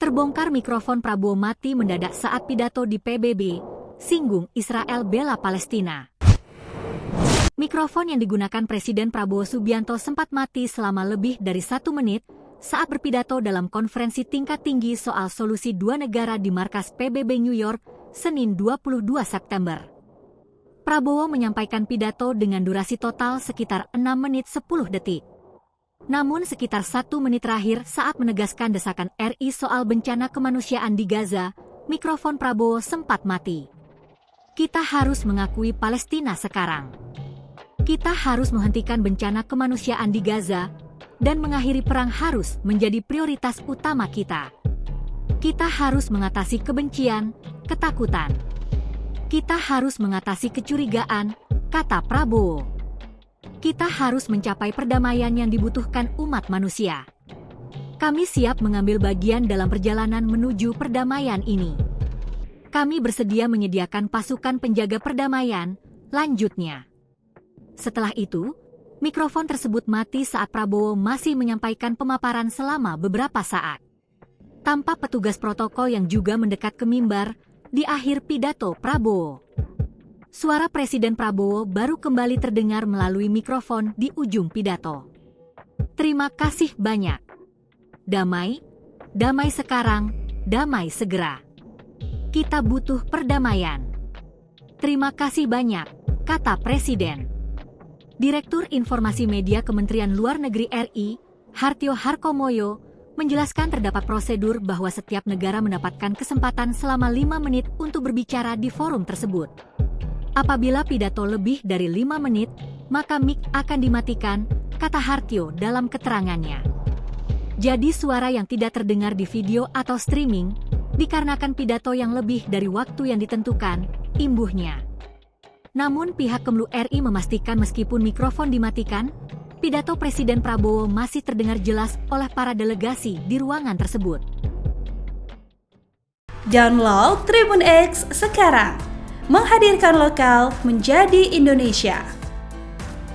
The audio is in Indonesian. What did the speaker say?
Terbongkar mikrofon Prabowo mati mendadak saat pidato di PBB, singgung Israel bela Palestina. Mikrofon yang digunakan Presiden Prabowo Subianto sempat mati selama lebih dari 1 menit saat berpidato dalam konferensi tingkat tinggi soal solusi dua negara di markas PBB New York, Senin 22 September. Prabowo menyampaikan pidato dengan durasi total sekitar 6 menit 10 detik. Namun sekitar 1 menit terakhir saat menegaskan desakan RI soal bencana kemanusiaan di Gaza, mikrofon Prabowo sempat mati. Kita harus mengakui Palestina sekarang. Kita harus menghentikan bencana kemanusiaan di Gaza, dan mengakhiri perang harus menjadi prioritas utama kita. Kita harus mengatasi kebencian, ketakutan. Kita harus mengatasi kecurigaan, kata Prabowo. Kita harus mencapai perdamaian yang dibutuhkan umat manusia. Kami siap mengambil bagian dalam perjalanan menuju perdamaian ini. Kami bersedia menyediakan pasukan penjaga perdamaian, lanjutnya. Setelah itu, mikrofon tersebut mati saat Prabowo masih menyampaikan pemaparan selama beberapa saat. Tanpa petugas protokol yang juga mendekat ke mimbar, di akhir pidato Prabowo. Suara Presiden Prabowo baru kembali terdengar melalui mikrofon di ujung pidato. Terima kasih banyak. Damai, damai sekarang, damai segera. Kita butuh perdamaian. Terima kasih banyak, kata Presiden. Direktur Informasi Media Kementerian Luar Negeri RI, Hartio Harkomoyo, menjelaskan terdapat prosedur bahwa setiap negara mendapatkan kesempatan selama 5 menit untuk berbicara di forum tersebut. Apabila pidato lebih dari 5 menit, maka mic akan dimatikan, kata Hartio dalam keterangannya. Jadi suara yang tidak terdengar di video atau streaming, dikarenakan pidato yang lebih dari waktu yang ditentukan, imbuhnya. Namun pihak Kemlu RI memastikan meskipun mikrofon dimatikan, pidato Presiden Prabowo masih terdengar jelas oleh para delegasi di ruangan tersebut. Download Tribun X sekarang. Menghadirkan lokal menjadi Indonesia.